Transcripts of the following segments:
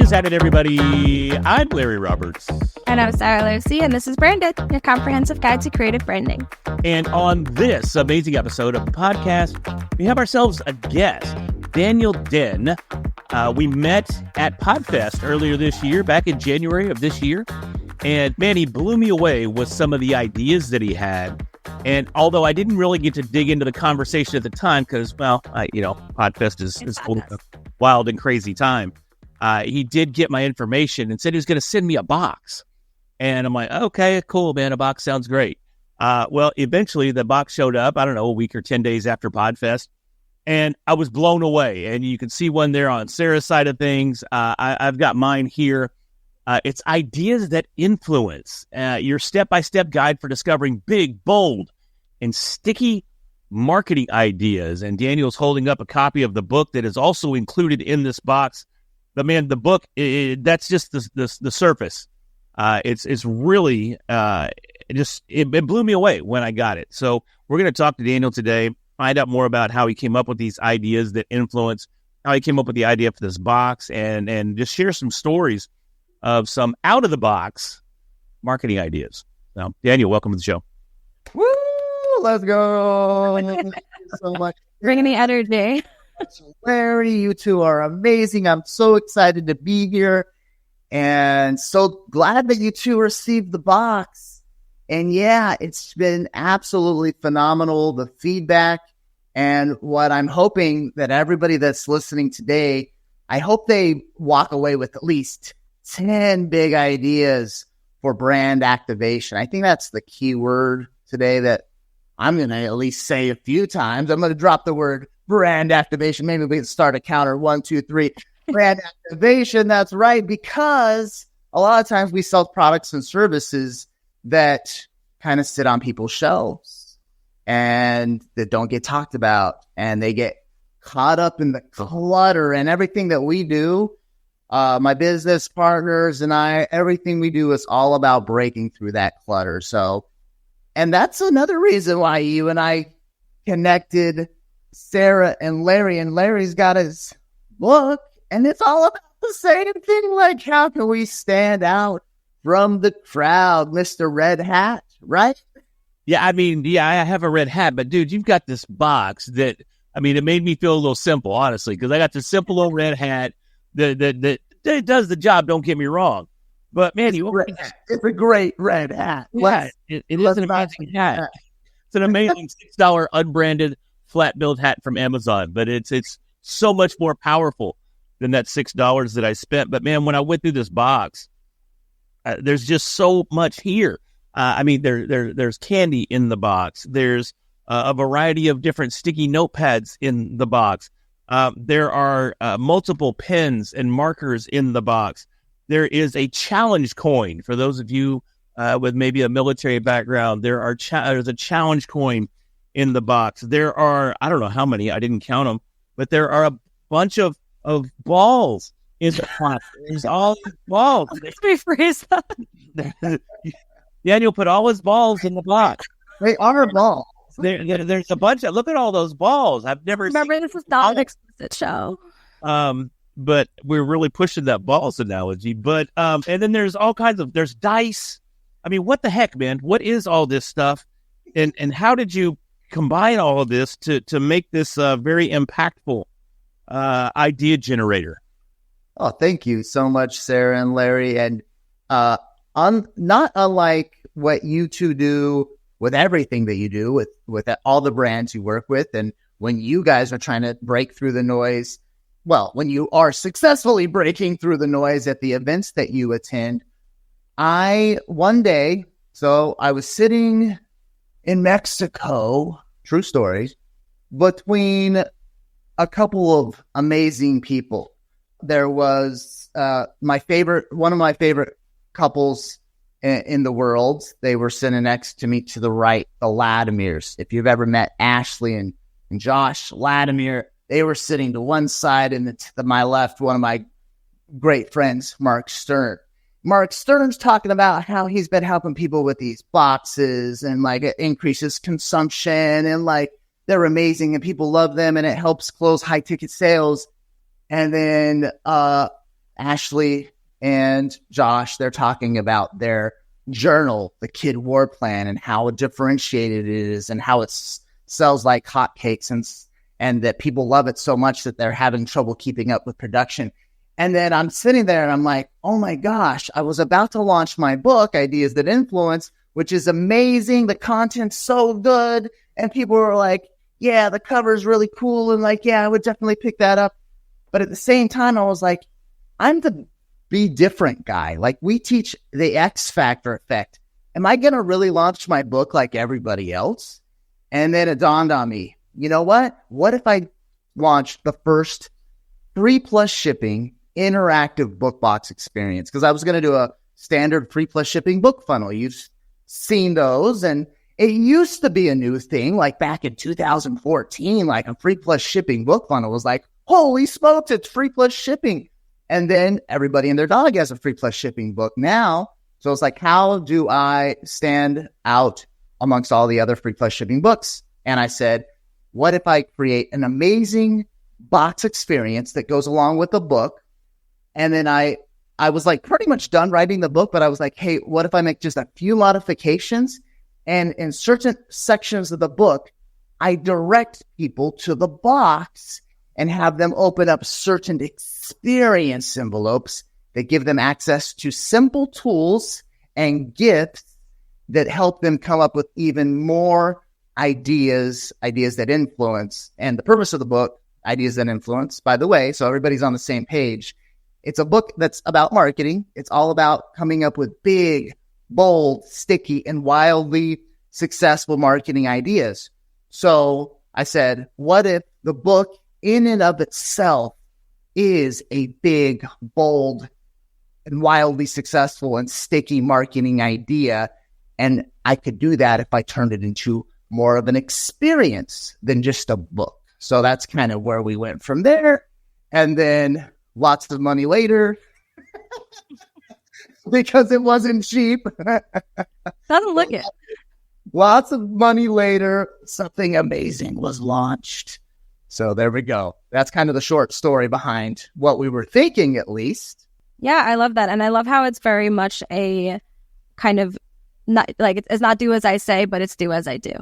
is happening, everybody? I'm Larry Roberts. And I'm Sarah Lucy, and this is Branded, your comprehensive guide to creative branding. And on this amazing episode of the podcast, we have ourselves a guest, Daniel Den. We met at PodFest earlier this year, back in January of this year. And man, he blew me away with some of the ideas that he had. And although I didn't really get to dig into the conversation at the time, because, well, PodFest is full of a wild and crazy time. He did get my information and said he was going to send me a box. And I'm like, okay, cool, man. A box sounds great. Well, eventually the box showed up, I don't know, a week or 10 days after PodFest. And I was blown away. And you can see one there on Sarah's side of things. I've got mine here. It's ideas that influence. Your step-by-step guide for discovering big, bold, and sticky marketing ideas. And Daniel's holding up a copy of the book that is also included in this box. But man, the book, that's just the surface. It's really, it blew me away when I got it. So we're going to talk to Daniel today, find out more about how he came up with these ideas that influence, how he came up with the idea for this box, and just share some stories of some out-of-the-box marketing ideas. Now, Daniel, welcome to the show. Woo! Let's go. Thank you so much. Bringing the energy. Larry, you two are amazing. I'm so excited to be here and so glad that you two received the box. And yeah, it's been absolutely phenomenal, the feedback. And what I'm hoping that everybody that's listening today, I hope they walk away with at least 10 big ideas for brand activation. I think that's the key word today that I'm going to at least say a few times. I'm going to drop the word brand activation. Maybe we can start a counter. 1, 2, 3. Brand activation. That's right. Because a lot of times we sell products and services that kind of sit on people's shelves and that don't get talked about, and they get caught up in the clutter and everything that we do. My business partners and I, everything we do is all about breaking through that clutter. So, and that's another reason why you and I connected, Sarah and Larry's got his book, and it's all about the same thing. Like, how can we stand out from the crowd, Mr. Red Hat, right? Yeah, I have a red hat, but dude, you've got this box that, it made me feel a little simple, honestly, because I got this simple old red hat that does the job, don't get me wrong. But man, it's a great red hat. Yeah, it is an amazing hat. It's an amazing $6 unbranded flat build hat from Amazon, but it's so much more powerful than that $6 that I spent. But man, when I went through this box, there's just so much here. There's candy in the box. There's a variety of different sticky notepads in the box. There are multiple pens and markers in the box. There is a challenge coin for those of you with maybe a military background. There's a challenge coin in the box. There are, I don't know how many, I didn't count them, but there are a bunch of balls in the box. There's all these balls. Let me freeze that. Daniel put all his balls in the box. They are balls. There's a bunch of, look at all those balls. I've never Remember, this is not an explicit show. But we're really pushing that balls analogy. But and then there's all kinds of, there's dice. What the heck, man? What is all this stuff? And how did you combine all of this to make this very impactful idea generator? Oh, thank you so much, Sarah and Larry. And not unlike what you two do with everything that you do with all the brands you work with. And when you guys are trying to break through the noise, well, when you are successfully breaking through the noise at the events that you attend, one day, I was sitting in Mexico, true story, between a couple of amazing people. There was one of my favorite couples in the world. They were sitting next to me to the right, the Ladimirs. If you've ever met Ashley and Josh Ladimir, they were sitting to one side, and to my left, one of my great friends, Mark Stern. Mark Stern's talking about how he's been helping people with these boxes, and it increases consumption, and they're amazing and people love them and it helps close high ticket sales. And then Ashley and Josh, they're talking about their journal, the Kid War Plan, and how differentiated it is and how it sells like hotcakes and that people love it so much that they're having trouble keeping up with production. And then I'm sitting there and I'm like, oh my gosh, I was about to launch my book, Ideas That Influence, which is amazing. The content's so good. And people were like, yeah, the cover's really cool. And like, yeah, I would definitely pick that up. But at the same time, I was like, I'm the be different guy. Like, we teach the X Factor effect. Am I going to really launch my book like everybody else? And then it dawned on me, you know what? What if I launched the first 3+ shipping interactive book box experience? Because I was going to do a standard 3+ shipping book funnel. You've seen those, and it used to be a new thing. Like back in 2014, like a 3+ shipping book funnel was like, holy smokes, it's 3+ shipping. And then everybody and their dog has a 3+ shipping book now. So it's like, how do I stand out amongst all the other 3+ shipping books? And I said, what if I create an amazing box experience that goes along with the book? And then I was like pretty much done writing the book, but I was like, hey, what if I make just a few modifications? And in certain sections of the book, I direct people to the box and have them open up certain experience envelopes that give them access to simple tools and gifts that help them come up with even more ideas that influence. And the purpose of the book, Ideas That Influence, by the way, so everybody's on the same page, it's a book that's about marketing. It's all about coming up with big, bold, sticky, and wildly successful marketing ideas. So I said, what if the book in and of itself is a big, bold, and wildly successful and sticky marketing idea? And I could do that if I turned it into more of an experience than just a book. So that's kind of where we went from there. And then lots of money later, because it wasn't cheap. Doesn't look it. Lots of money later, something amazing was launched. So there we go. That's kind of the short story behind what we were thinking, at least. Yeah, I love that. And I love how it's very much a kind of not like it's not do as I say, but it's do as I do.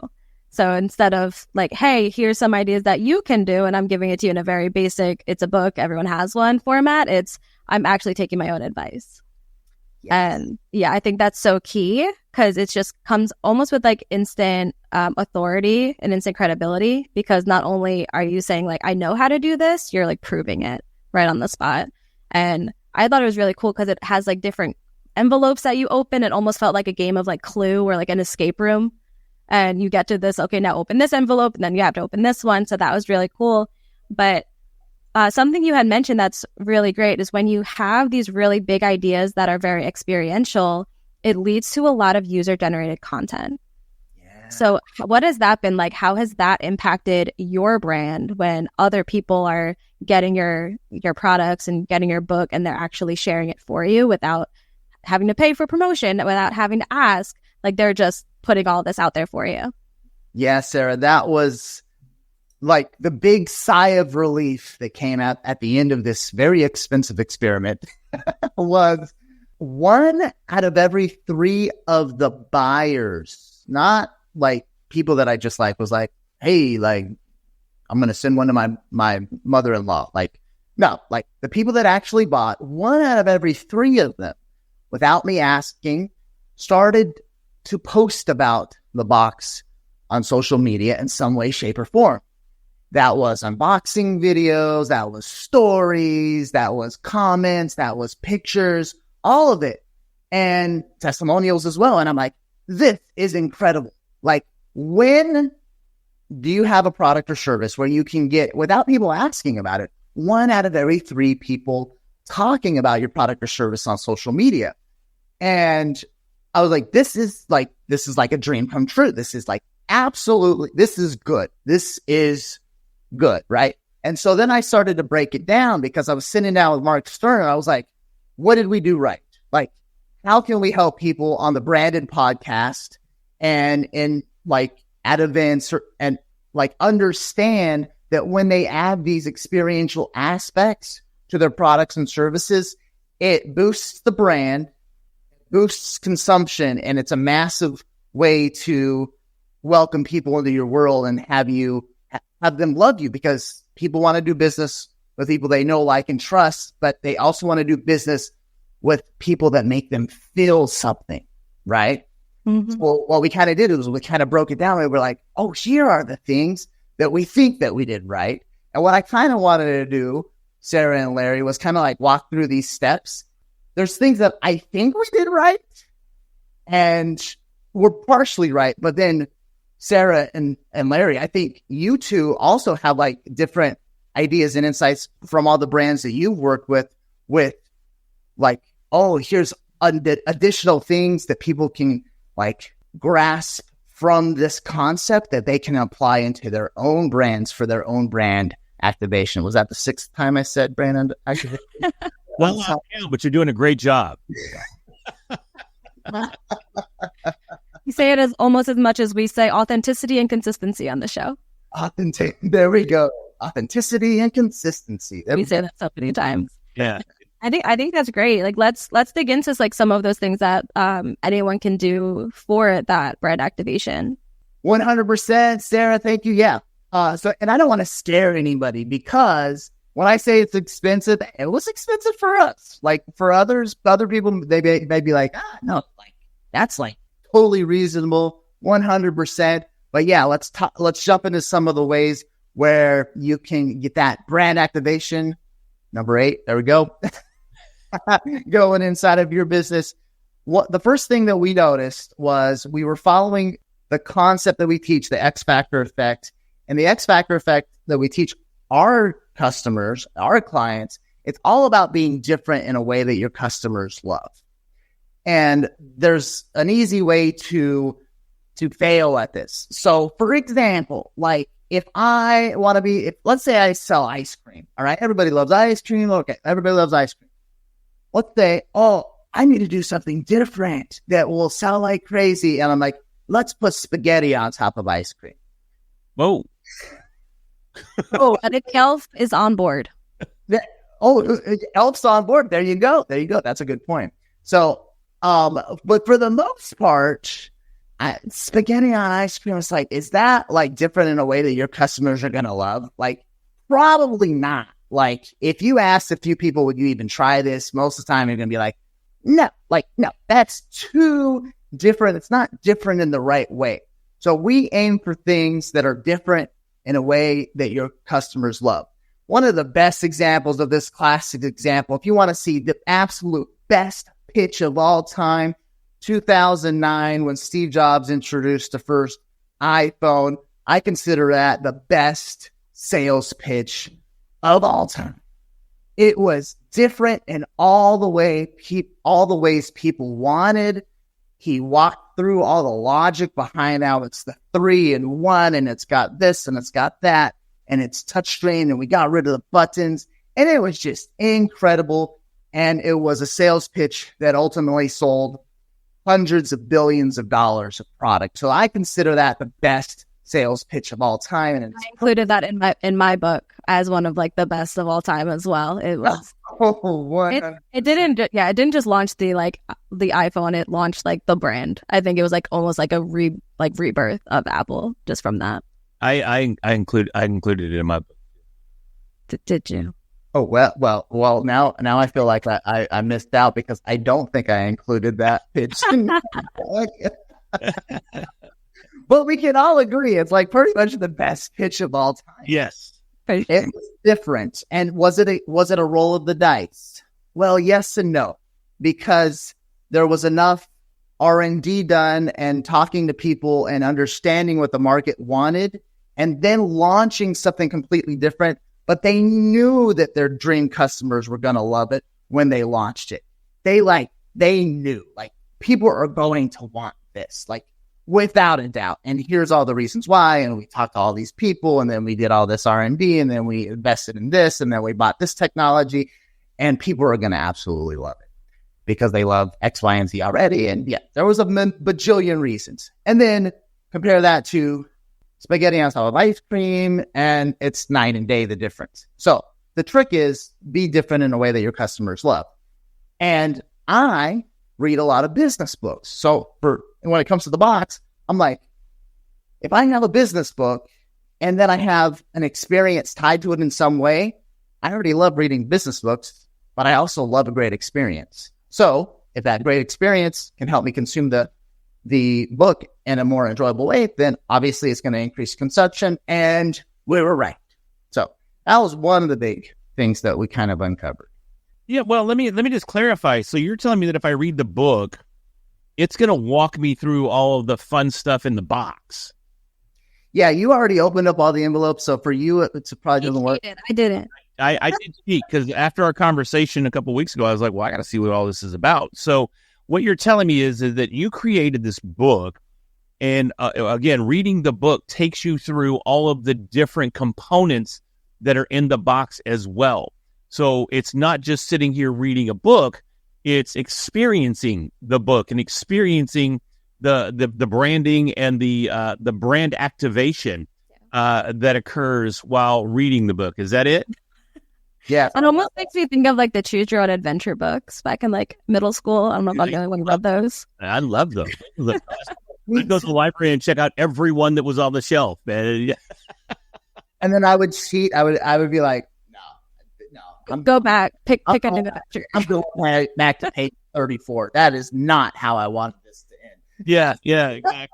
So instead of like, hey, here's some ideas that you can do, and I'm giving it to you in a very basic, it's a book, everyone has one format, it's I'm actually taking my own advice. Yes. And yeah, I think that's so key because it just comes almost with like instant authority and instant credibility, because not only are you saying like, I know how to do this, you're like proving it right on the spot. And I thought it was really cool because it has like different envelopes that you open. It almost felt like a game of like Clue or like an escape room. And you get to this, okay, now open this envelope, and then you have to open this one. So that was really cool. But something you had mentioned that's really great is when you have these really big ideas that are very experiential, it leads to a lot of user-generated content. Yeah. So what has that been like? How has that impacted your brand when other people are getting your products and getting your book, and they're actually sharing it for you without having to pay for promotion, without having to ask? Like, they're just putting all this out there for you. Yeah, Sarah, that was like the big sigh of relief that came out at the end of this very expensive experiment was 1 out of every 3 of the buyers, not like people that I just like was like, hey, like, I'm going to send one to my mother-in-law. Like, no, like the people that actually bought, 1 out of every 3 of them, without me asking, started to post about the box on social media in some way, shape, or form. That was unboxing videos, that was stories, that was comments, that was pictures, all of it, and testimonials as well. And I'm like, this is incredible. Like, when do you have a product or service where you can get, without people asking about it, 1 out of every 3 people talking about your product or service on social media? And I was like, this is like a dream come true. This is like, absolutely, this is good. This is good, right? And so then I started to break it down, because I was sitting down with Mark Stern and I was like, what did we do right? Like, how can we help people on the Branded podcast and in like at events and like understand that when they add these experiential aspects to their products and services, it boosts the brand, boosts consumption, and it's a massive way to welcome people into your world and have them love you, because people want to do business with people they know, like, and trust, but they also want to do business with people that make them feel something, right? Mm-hmm. So what we kind of did was we kind of broke it down and we're like, oh, here are the things that we think that we did right. And what I kind of wanted to do, Sarah and Larry, was kind of like walk through these steps. There's things that I think we did right and we're partially right, but then Sarah and Larry, I think you two also have like different ideas and insights from all the brands that you've worked with like, oh, here's additional things that people can like grasp from this concept that they can apply into their own brands for their own brand activation. Was that the 6th time I said brand activation? Well, yeah, but you're doing a great job. You say it as almost as much as we say authenticity and consistency on the show. There we go. Authenticity and consistency. We say that so many times. Yeah. I think that's great. Like let's dig into like some of those things that anyone can do for that brand activation. 100%, Sarah. Thank you. Yeah. And I don't want to scare anybody, because when I say it's expensive, it was expensive for us. Like for other people, they may be like, no, like that's like totally reasonable, 100%. But yeah, let's jump into some of the ways where you can get that brand activation. Number 8, there we go. Going inside of your business. The first thing that we noticed was we were following the concept that we teach, the X Factor effect. And the X Factor effect that we teach our customers, our clients, it's all about being different in a way that your customers love. And there's an easy way to fail at this. So for example, like let's say I sell ice cream. All right. Everybody loves ice cream. Okay. Everybody loves ice cream. Let's say, I need to do something different that will sell like crazy. And I'm like, let's put spaghetti on top of ice cream. Whoa. And Elf is on board. Elf's on board. There you go. That's a good point. So, but for the most part, spaghetti on ice cream, it's like, is that like different in a way that your customers are going to love? Like, probably not. Like, if you asked a few people, would you even try this? Most of the time, you're going to be like, no, that's too different. It's not different in the right way. So we aim for things that are different in a way that your customers love. One of the best examples of this classic example, if you want to see the absolute best pitch of all time, 2009, when Steve Jobs introduced the first iPhone, I consider that the best sales pitch of all time. It was different in all the ways people wanted. He walked through all the logic behind how it's the 3-in-1, and it's got this and it's got that, and it's touchscreen, and we got rid of the buttons, and it was just incredible. And it was a sales pitch that ultimately sold hundreds of billions of dollars of product. So I consider that the best sales pitch of all time. And I included that in my book as one of like the best of all time as well. It was. It didn't just launch the iPhone. It launched like the brand. I think it was like almost like a rebirth of Apple just from that. I included it in my book. Did you? Oh, well, now I feel like I missed out because I don't think I included that pitch. But we can all agree it's like pretty much the best pitch of all time. Yes. It was different. And was it a roll of the dice? Well, yes and no, because there was enough R&D done and talking to people and understanding what the market wanted and then launching something completely different. But they knew that their dream customers were going to love it when they launched it. They knew like people are going to want this, like without a doubt. And here's all the reasons why. And we talked to all these people, and then we did all this R&D, and then we invested in this, and then we bought this technology, and people are going to absolutely love it because they love X, Y, and Z already. And yeah, there was a bajillion reasons. And then compare that to spaghetti on top of ice cream, and it's night and day the difference. So the trick is be different in a way that your customers love. And I read a lot of business books. So when it comes to the box, I'm like, if I have a business book and then I have an experience tied to it in some way, I already love reading business books, but I also love a great experience. So if that great experience can help me consume the book in a more enjoyable way, then obviously it's going to increase consumption, and we were right. So that was one of the big things that we kind of uncovered. Yeah, well, let me just clarify. So you're telling me that if I read the book, it's going to walk me through all of the fun stuff in the box. Yeah, you already opened up all the envelopes, so for you, it's probably doesn't work. I didn't. I did speak because after our conversation a couple of weeks ago, I was like, well, I got to see what all this is about. So what you're telling me is that you created this book, and again, reading the book takes you through all of the different components that are in the box as well. So it's not just sitting here reading a book, it's experiencing the book and experiencing the branding and the brand activation that occurs while reading the book. Is that it? Yeah. It almost makes me think of like the Choose Your Own Adventure books back in like middle school. I don't know if I'm the only one who read those. I love them. I'd go to the library and check out every one that was on the shelf, man. And then I would cheat. I would be like, no. Go back, pick a new adventure. I'm going back to page 34. That is not how I wanted this to end. Yeah, exactly.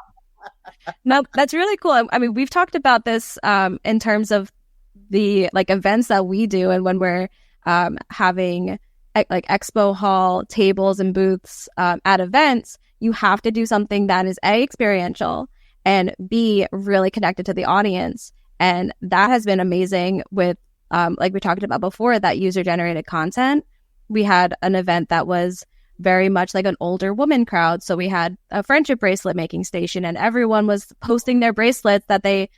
No, that's really cool. I mean, we've talked about this in terms of the like events that we do, and when we're having like expo hall tables and booths at events, you have to do something that is A, experiential, and B, really connected to the audience. And that has been amazing with, like we talked about before, that user-generated content. We had an event that was very much like an older woman crowd. So we had a friendship bracelet making station, and everyone was posting their bracelets that they,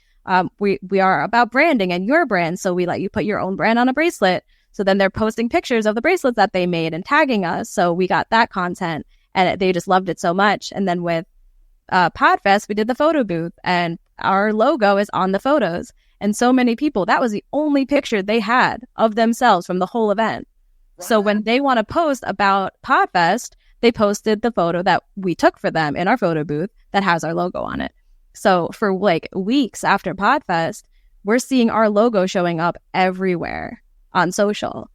we are about branding and your brand. So we let you put your own brand on a bracelet. So then they're posting pictures of the bracelets that they made and tagging us. So we got that content, and they just loved it so much. And then with Podfest, we did the photo booth, and our logo is on the photos. And so many people, that was the only picture they had of themselves from the whole event. Wow. So when they want to post about Podfest, they posted the photo that we took for them in our photo booth that has our logo on it. So for like weeks after Podfest, we're seeing our logo showing up everywhere on social,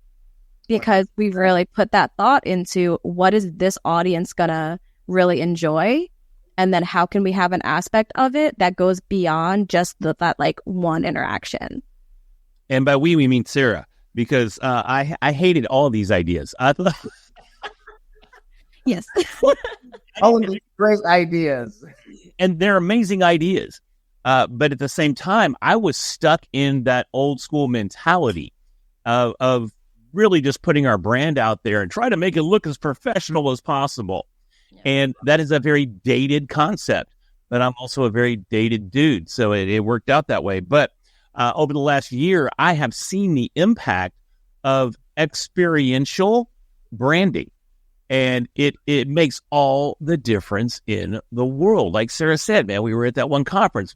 because we've really put that thought into what is this audience gonna really enjoy, and then how can we have an aspect of it that goes beyond just that like one interaction. And by we mean Sarah, because I hated all these ideas. Yes. All of these great ideas. And they're amazing ideas. But at the same time, I was stuck in that old school mentality of really just putting our brand out there and try to make it look as professional as possible. Yeah. And that is a very dated concept, but I'm also a very dated dude. So it worked out that way. But over the last year, I have seen the impact of experiential branding. And it makes all the difference in the world. Like Sarah said, man, we were at that one conference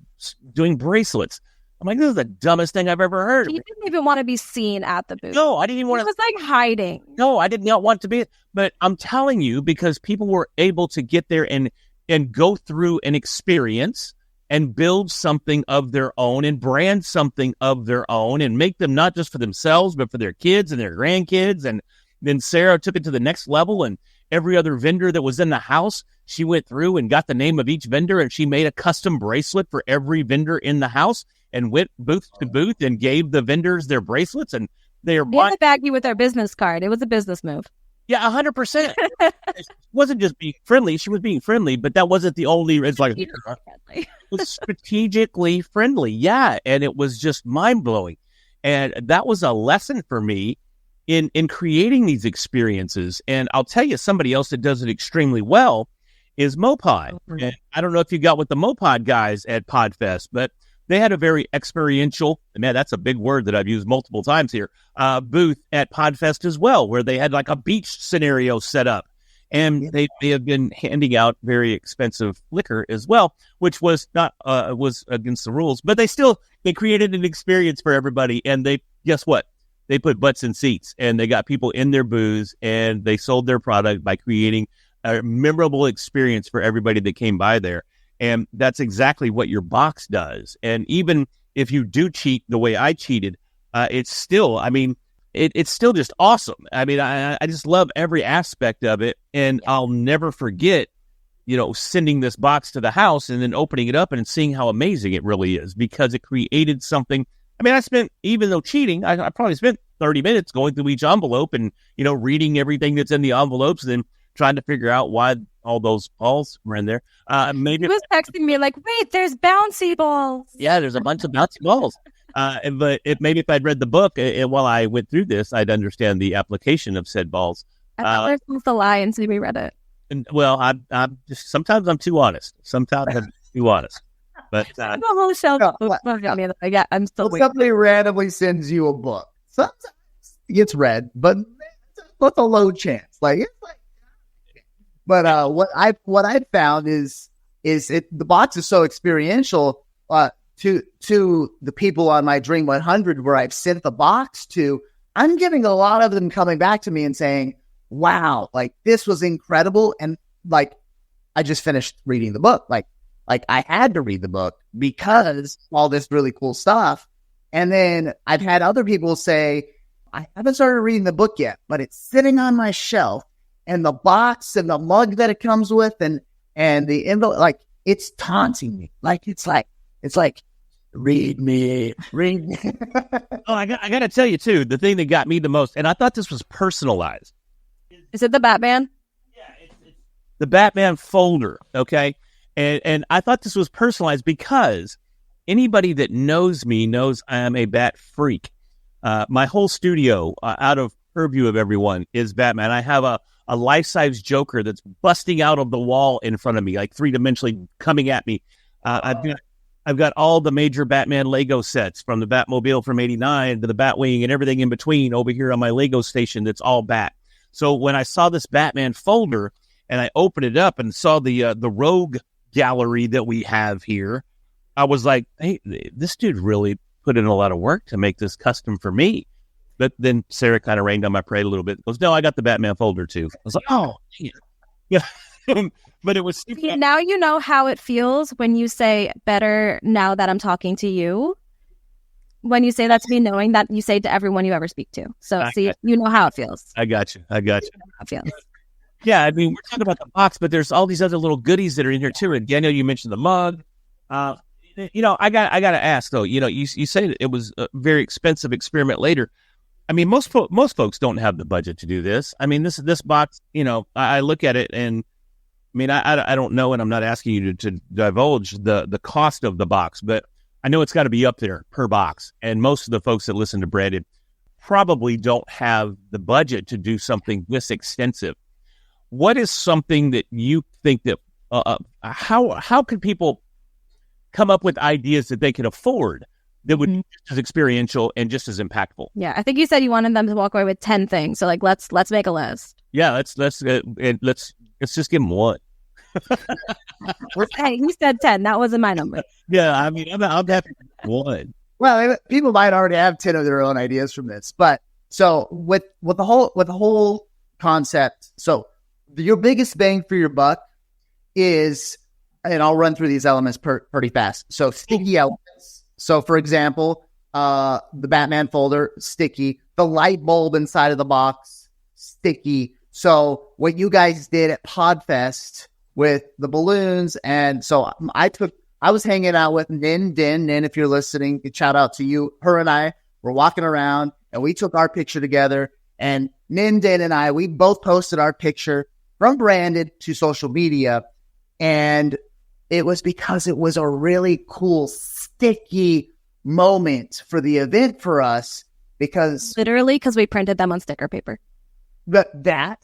doing bracelets. I'm like, this is the dumbest thing I've ever heard. You didn't even want to be seen at the booth. No, I didn't even want to. It was like hiding. No, I did not want to be. But I'm telling you, because people were able to get there and go through an experience and build something of their own and brand something of their own and make them not just for themselves, but for their kids and their grandkids. And then Sarah took it to the next level, and every other vendor that was in the house, she went through and got the name of each vendor, and she made a custom bracelet for every vendor in the house and went booth to booth and gave the vendors their bracelets, and they are buying. They bag you with their business card. It was a business move. Yeah, 100%. It wasn't just being friendly. She was being friendly, but that wasn't the only. It's like it was strategically friendly. Yeah, and it was just mind blowing, and that was a lesson for me in creating these experiences. And I'll tell you, somebody else that does it extremely well is Mopod. And I don't know if you got with the Mopod guys at Podfest, but they had a very experiential, man, that's a big word that I've used multiple times here, booth at Podfest as well, where they had like a beach scenario set up. And they have been handing out very expensive liquor as well, which was not was against the rules, but they created an experience for everybody. And guess what? they put butts in seats, and they got people in their booths, and they sold their product by creating a memorable experience for everybody that came by there. And that's exactly what your box does. And even if you do cheat the way I cheated, it's still, I mean, it's still just awesome. I mean, I just love every aspect of it. And I'll never forget, sending this box to the house and then opening it up and seeing how amazing it really is, because it created something. I mean, I spent, even though cheating, I probably spent 30 minutes going through each envelope and, reading everything that's in the envelopes and then trying to figure out why all those balls were in there. Maybe he was texting me like, wait, there's bouncy balls. Yeah, there's a bunch of bouncy balls. But maybe if I'd read the book and while I went through this, I'd understand the application of said balls. I thought they're supposed to lie until we read it. And, well, I'm just, sometimes I'm too honest. Sometimes I'm too honest. But I have a whole shelf of books. Yeah, I'm still waiting. Somebody randomly sends you a book. Sometimes it gets read, but what's a low chance? But what I found is the box is so experiential to the people on my Dream 100 where I've sent the box to. I'm getting a lot of them coming back to me and saying, wow, like this was incredible. And like, I just finished reading the book. Like I had to read the book because all this really cool stuff. And then I've had other people say, I haven't started reading the book yet, but it's sitting on my shelf, and the box and the mug that it comes with and the envelope, like it's taunting me. It's like, read me. Oh, I got to tell you too, the thing that got me the most, and I thought this was personalized. Is it the Batman? Yeah, it's the Batman folder. Okay. And I thought this was personalized because anybody that knows me knows I am a bat freak. My whole studio, out of purview of everyone, is Batman. I have a life-size Joker that's busting out of the wall in front of me, like three-dimensionally coming at me. I've got all the major Batman Lego sets, from the Batmobile from '89 to the Batwing and everything in between over here on my Lego station that's all Bat. So when I saw this Batman folder and I opened it up and saw the Rogue gallery that we have here, I was like, hey, this dude really put in a lot of work to make this custom for me. But then Sarah kind of rained on my parade a little bit. Goes, no, I got the Batman folder too. I was like, oh, yeah. But it was. Now you know how it feels when you say better now that I'm talking to you. When you say that to me, knowing that you say to everyone you ever speak to. So see, you know how it feels. I got you. How it feels. Yeah, I mean, we're talking about the box, but there's all these other little goodies that are in here too. And Daniel, you mentioned the mug. I got to ask though. You say that it was a very expensive experiment later. I mean, most folks don't have the budget to do this. I mean, this box. I look at it and I mean, I don't know, and I'm not asking you to divulge the cost of the box, but I know it's got to be up there per box. And most of the folks that listen to Brandon probably don't have the budget to do something this extensive. What is something that you think that how can people come up with ideas that they can afford that would be just as experiential and just as impactful? Yeah, I think you said you wanted them to walk away with 10 things. So like, let's make a list. Yeah, let's just give them one. Hey, you said 10. That wasn't my number. Yeah, I mean, I'm happy with one. Well, people might already have 10 of their own ideas from this, but so with the whole concept, so your biggest bang for your buck is, and I'll run through these elements pretty fast. So sticky elements. So for example, the Batman folder, sticky. The light bulb inside of the box, sticky. So what you guys did at Podfest with the balloons, and so I was hanging out with Nin Din. Nin, if you're listening, shout out to you. Her and I were walking around, and we took our picture together. And Nin Din and I, we both posted our picture from Branded to social media, and it was because it was a really cool, sticky moment for the event for us. Because literally, because we printed them on sticker paper. That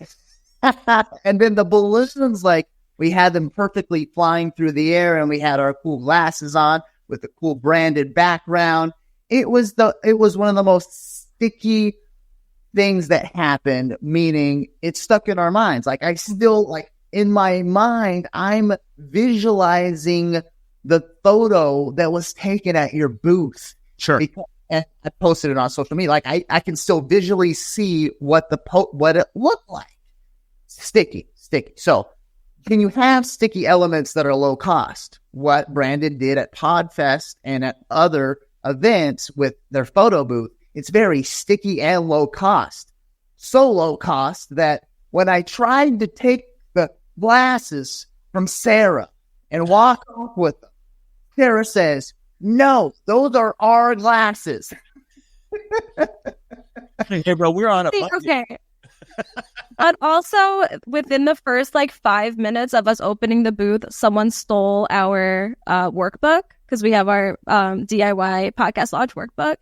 and then the balloons, like we had them perfectly flying through the air, and we had our cool glasses on with the cool branded background. It was one of the most sticky things that happened, meaning it stuck in our minds. Like I still, like in my mind, I'm visualizing the photo that was taken at your booth. Sure. Because and I posted it on social media. Like I can still visually see what what it looked like. Sticky. So can you have sticky elements that are low cost? What Brandon did at PodFest and at other events with their photo booth, it's very sticky and low cost. So low cost that when I tried to take the glasses from Sarah and walk off with them, Sarah says, "No, those are our glasses." Hey, bro, we're on a budget. Okay. But also, within the first 5 minutes of us opening the booth, someone stole our workbook because we have our DIY podcast launch workbook.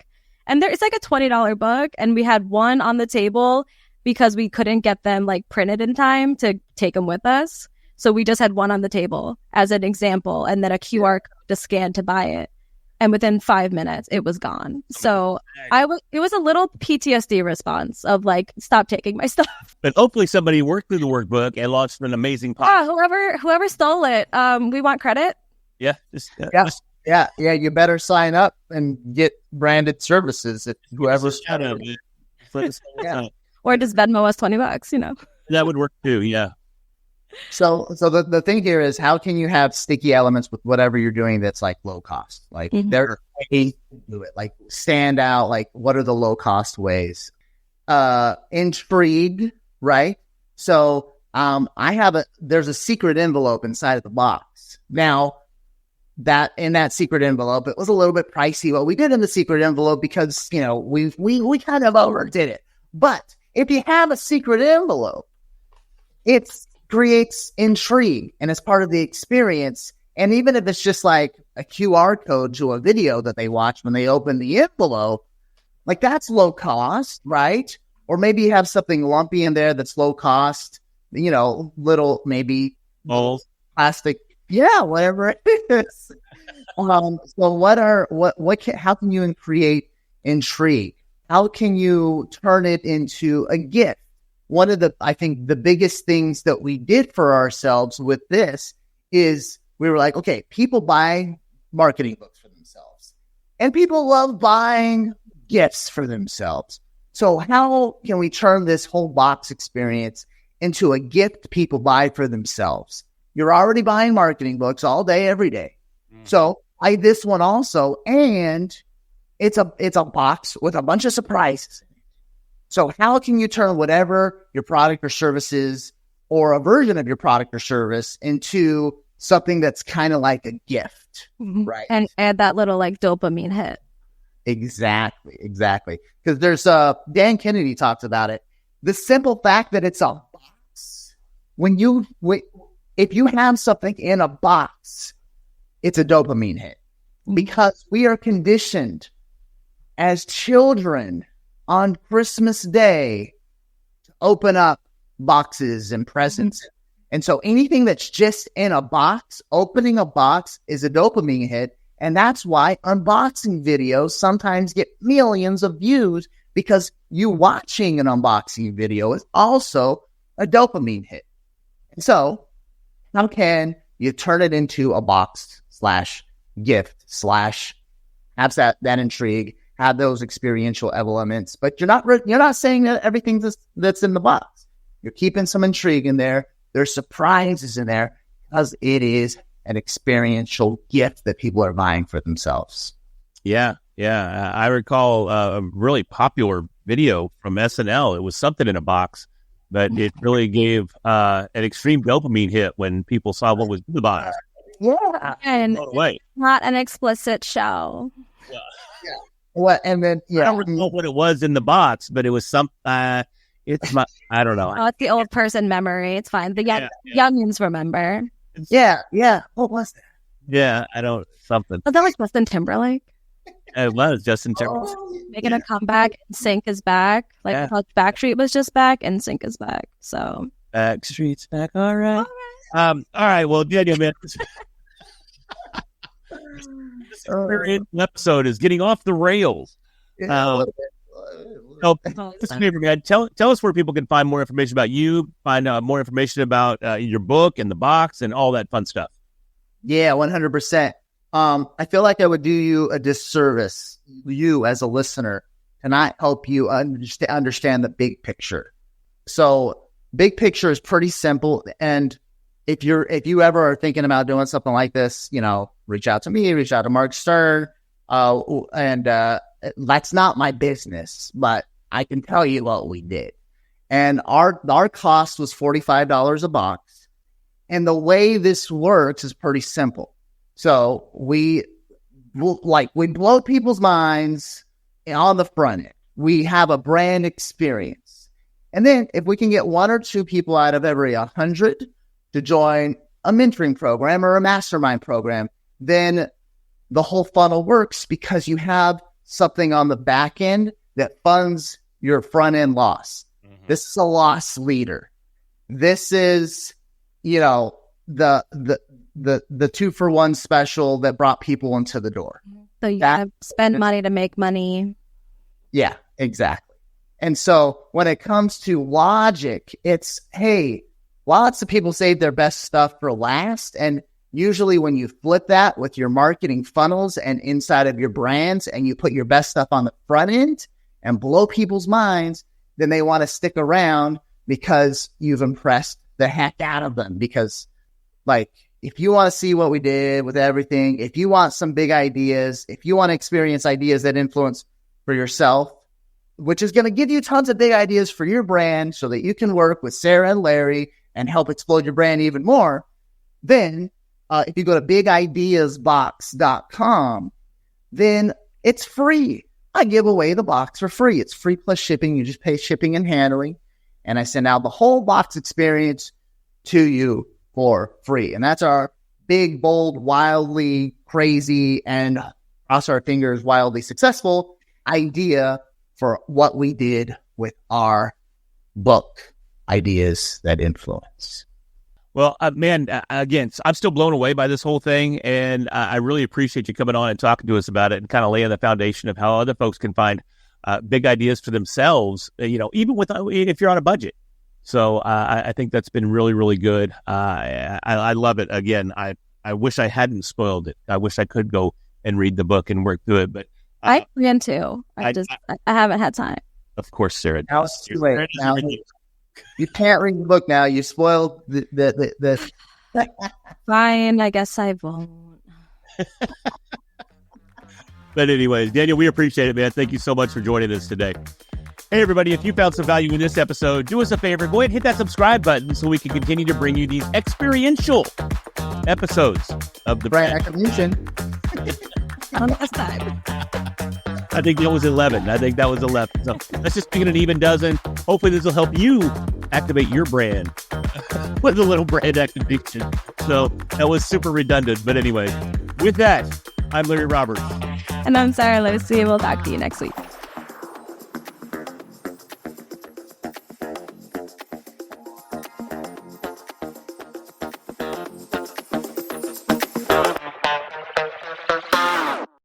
And it's a $20 book. And we had one on the table because we couldn't get them printed in time to take them with us. So we just had one on the table as an example, and then a QR code to scan to buy it. And within 5 minutes, it was gone. So it was a little PTSD response of stop taking my stuff. But hopefully somebody worked through the workbook and launched an amazing podcast. Whoever stole it, we want credit. Yeah. Yeah. You better sign up and get branded services if whoever's Or just Venmo us $20, That would work too. Yeah. So the thing here is, how can you have sticky elements with whatever you're doing that's low cost? There are ways to do it. Stand out. What are the low cost ways? Intrigue, right? So there's a secret envelope inside of the box. Now, in that secret envelope, it was a little bit pricey what we did in the secret envelope because we kind of overdid it. But if you have a secret envelope, it creates intrigue and it's part of the experience. And even if it's just a QR code to a video that they watch when they open the envelope, that's low cost, right? Or maybe you have something lumpy in there that's low cost, little maybe Mold. Plastic. Yeah, whatever it is. So how can you create intrigue? How can you turn it into a gift? One of I think the biggest things that we did for ourselves with this is we were okay, people buy marketing books for themselves and people love buying gifts for themselves. So how can we turn this whole box experience into a gift people buy for themselves? You're already buying marketing books all day, every day. So buy this one also. And it's a box with a bunch of surprises. So how can you turn whatever your product or service is, or a version of your product or service, into something that's kind of like a gift, right? And add that little dopamine hit. Exactly. Because there's Dan Kennedy talks about it. The simple fact that it's a box. If you have something in a box, it's a dopamine hit, because we are conditioned as children on Christmas Day to open up boxes and presents. And so anything that's just in a box, opening a box is a dopamine hit. And that's why unboxing videos sometimes get millions of views, because you watching an unboxing video is also a dopamine hit. And so how can you turn it into a box / gift / have that intrigue, have those experiential elements, but you're not saying that everything that's in the box. You're keeping some intrigue in there. There's surprises in there, because it is an experiential gift that people are buying for themselves. Yeah. I recall a really popular video from SNL. It was something in a box, but it really gave an extreme dopamine hit when people saw what was in the box. Yeah. And not an explicit show. Yeah. What? And then, I don't recall what it was in the box, but it was some. I don't know. Oh, it's the old person memory. It's fine. The youngins remember. Yeah. What was that? Yeah, I don't something. Was that Justin Timberlake? It was Justin Timberlake making a comeback. Sync is back. How Backstreet was just back, and Sync is back. So Backstreet's back. All right. All right. Well, Daniel, man. This episode is getting off the rails. Man, tell us where people can find more information about you, find more information about your book and the box and all that fun stuff. Yeah, 100%. I feel like I would do you a disservice, you as a listener, to not help you understand the big picture. So big picture is pretty simple. And if you ever are thinking about doing something like this, reach out to me, reach out to Mark Stern. That's not my business, but I can tell you what we did. And our cost was $45 a box. And the way this works is pretty simple. So we blow people's minds on the front end. We have a brand experience. And then if we can get 1 or 2 people out of every 100 to join a mentoring program or a mastermind program, then the whole funnel works because you have something on the back end that funds your front end loss. Mm-hmm. This is a loss leader. This is, the 2-for-1 special that brought people into the door. So you have to spend money to make money. Yeah, exactly. And so when it comes to logic, it's, hey, lots of people save their best stuff for last. And usually when you flip that with your marketing funnels and inside of your brands and you put your best stuff on the front end and blow people's minds, then they want to stick around because you've impressed the heck out of them. Because if you want to see what we did with everything, if you want some big ideas, if you want to experience ideas that influence for yourself, which is going to give you tons of big ideas for your brand so that you can work with Sarah and Larry and help explode your brand even more, then if you go to bigideasbox.com, then it's free. I give away the box for free. It's free plus shipping. You just pay shipping and handling. And I send out the whole box experience to you for free. And that's our big, bold, wildly crazy, and cross our fingers, wildly successful idea for what we did with our book, Ideas That Influence. Well, man, again, I'm still blown away by this whole thing, and I really appreciate you coming on and talking to us about it and kind of laying the foundation of how other folks can find big ideas for themselves, even if you're on a budget. So I think that's been really, really good. I love it. Again, I wish I hadn't spoiled it. I wish I could go and read the book and work through it, but I can too. I haven't had time. Of course, Sarah. Now it's too late. Now, you can't read the book now. You spoiled the Fine, I guess I won't. But anyways, Daniel, we appreciate it, man. Thank you so much for joining us today. Hey, everybody, if you found some value in this episode, do us a favor. Go ahead and hit that subscribe button so we can continue to bring you these experiential episodes of the brand acquisition. On this time. I think that was 11. I think that was 11. So let's just make it an even dozen. Hopefully this will help you activate your brand with a little brand activation. So that was super redundant. But anyway, with that, I'm Larry Roberts. And I'm Sarah Lucy. We'll talk to you next week.